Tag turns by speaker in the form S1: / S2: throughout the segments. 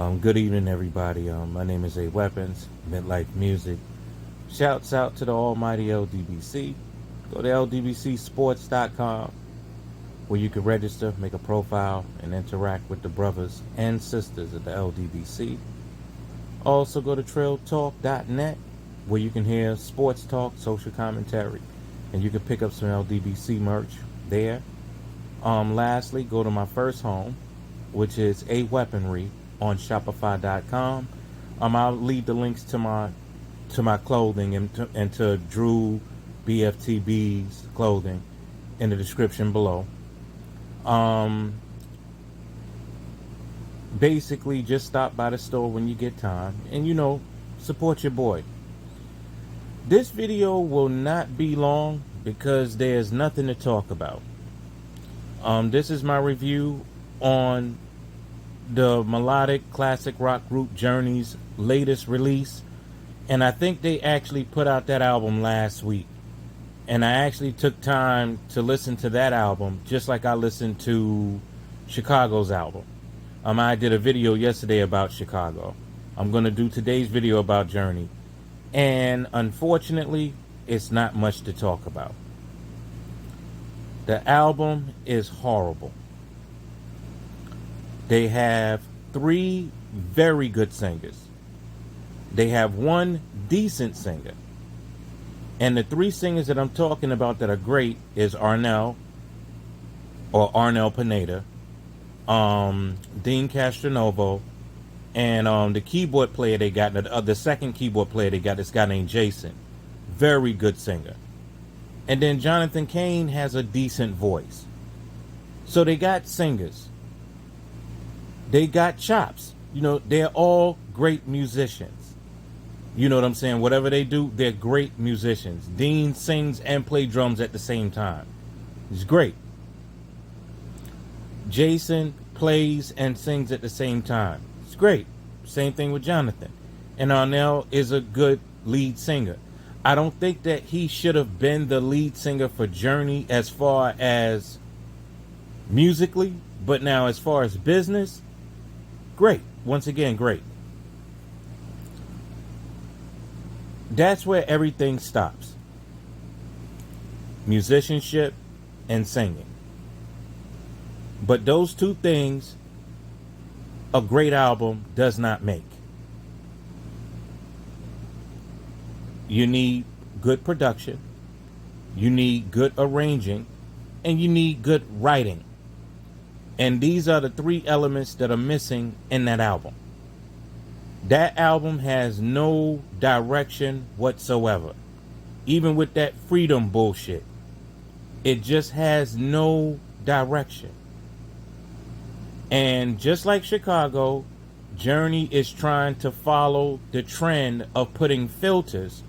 S1: Good evening, everybody. My name is A Weapons, Mid-Lyfe Music. Shouts out to the almighty LDBC. Go to ldbcsports.com where you can register, make a profile, and interact with the brothers and sisters of the LDBC. Also, go to trailtalk.net where you can hear sports talk, social commentary, and you can pick up some LDBC merch there. Lastly, go to my first home, which is A Weaponry on Shopify.com. I'll leave the links to my clothing and to Drew BFTB's clothing in the description below. Basically, just stop by the store when you get time and, support your boy. This video will not be long because there's nothing to talk about. This is my review on the melodic classic rock group Journey's latest release, and I think they actually put out that album last week, and I actually took time to listen to that album just like I listened to Chicago's album. I did a video yesterday about Chicago. I'm going to do today's video about Journey, and unfortunately it's not much to talk about. The album is horrible. They have 3 very good singers. They have 1 decent singer. And the 3 singers that I'm talking about that are great is Arnel Pineda, Dean Castronovo, and the keyboard player they got, the second keyboard player they got, this guy named Jason. Very good singer. And then Jonathan Cain has a decent voice. So they got singers. They got chops. They're all great musicians. You know what I'm saying? Whatever they do, they're great musicians. Dean sings and plays drums at the same time. He's great. Jason plays and sings at the same time. It's great. Same thing with Jonathan. And Arnel is a good lead singer. I don't think that he should have been the lead singer for Journey as far as musically, but now as far as business, great. Once again, great. That's where everything stops. Musicianship and singing. But those 2 things a great album does not make. You need good production, you need good arranging, and you need good writing. And these are the 3 elements that are missing in that album. That album has no direction whatsoever. Even with that freedom bullshit, it just has no direction. And just like Chicago, Journey is trying to follow the trend of putting filters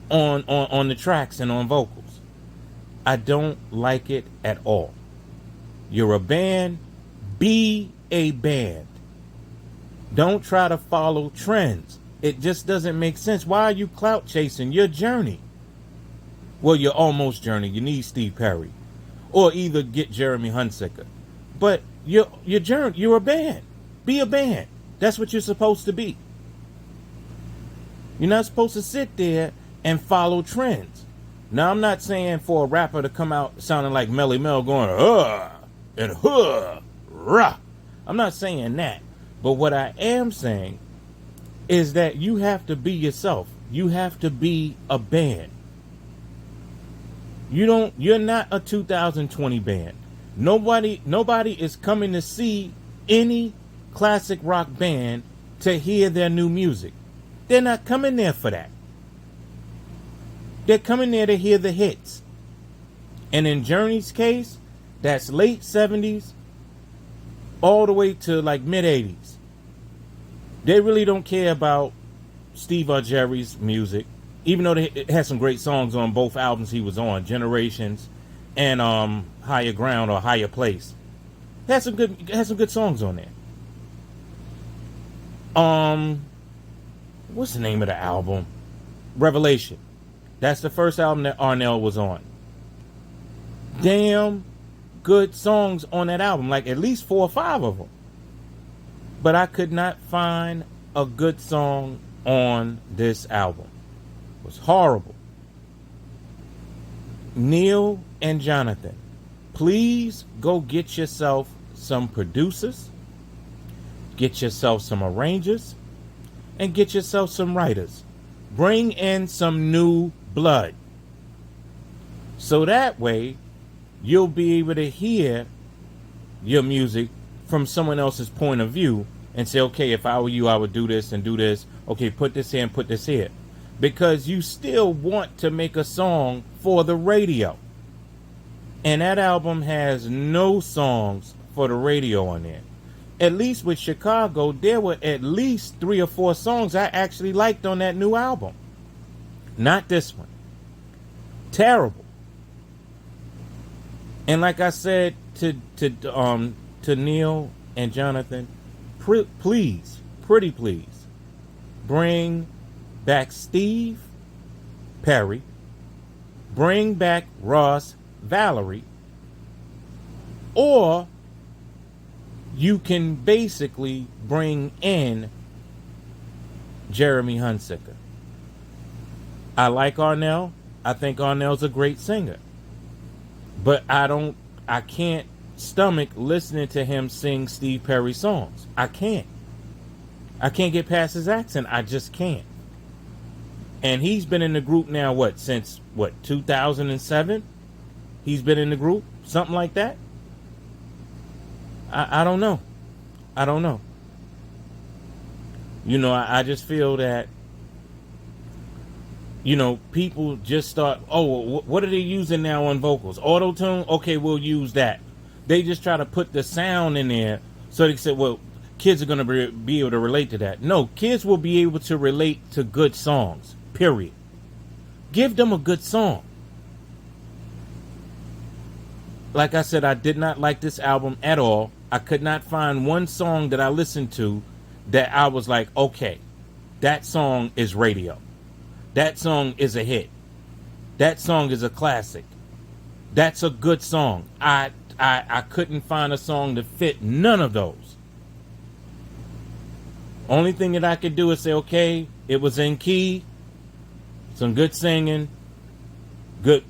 S1: on the tracks and on vocals. I don't like it at all. You're a band, be a band. Don't try to follow trends. It just doesn't make sense. Why are you clout chasing? You're Journey. Well, you're almost Journey. You need Steve Perry. Or either get Jeremy Hunsicker. But you're Journey. You're a band. Be a band. That's what you're supposed to be. You're not supposed to sit there and follow trends. Now, I'm not saying for a rapper to come out sounding like Melly Mel going, and rah. I'm not saying that. But what I am saying is that you have to be yourself. You have to be a band. You're not a 2020 band. Nobody is coming to see any classic rock band to hear their new music. They're not coming there for that. They're coming there to hear the hits. And in Journey's case, that's late 70s all the way to like mid 80s. They really don't care about Steve Jerry's music, even though it has some great songs on both albums he was on, Generations and Higher Ground or Higher Place. It has some good songs on there. What's the name of the album? Revelation. That's the first album that Arnel was on. Damn good songs on that album, like at least 4 or 5 of them. But I could not find a good song on this album. It was horrible. Neal and Jonathan, please go get yourself some producers, get yourself some arrangers, and get yourself some writers. Bring in some new blood. So that way, you'll be able to hear your music from someone else's point of view and say, okay, if I were you, I would do this and do this. Okay, put this here and put this here. Because you still want to make a song for the radio. And that album has no songs for the radio on there. At least with Chicago, there were at least 3 or 4 songs I actually liked on that new album. Not this one. Terrible. And like I said to Neal and Jonathan, please, pretty please, bring back Steve Perry, bring back Ross Vallory, or you can basically bring in Jeremy Hunsicker. I like Arnell. I think Arnell's a great singer. But I can't stomach listening to him sing Steve Perry songs. I can't get past his accent. I just can't. And he's been in the group now, since 2007? He's been in the group? Something like that? I don't know. I don't know. You know, I just feel that, you know, people just start, what are they using now on vocals? Auto-tune? Okay, we'll use that. They just try to put the sound in there so they say, well, kids are going to be able to relate to that. No, kids will be able to relate to good songs, period. Give them a good song. Like I said, I did not like this album at all. I could not find one song that I listened to that I was like, okay, that song is radio. That song is a hit. That song is a classic. That's a good song. I couldn't find a song that fit none of those. Only thing that I could do is say, okay, it was in key, some good singing, good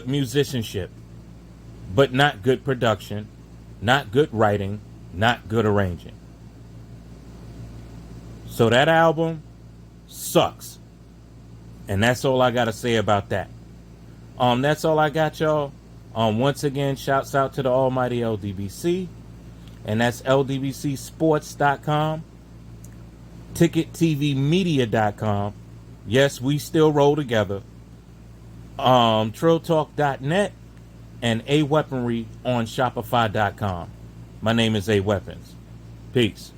S1: musicianship, but not good production, not good writing, not good arranging. So that album sucks. And that's all I got to say about that. That's all I got, y'all. Once again, shouts out to the almighty LDBC. And that's ldbcsports.com. TicketTVmedia.com. Yes, we still roll together. TrillTalk.net. And A Weaponry on Shopify.com. My name is A Weapons. Peace.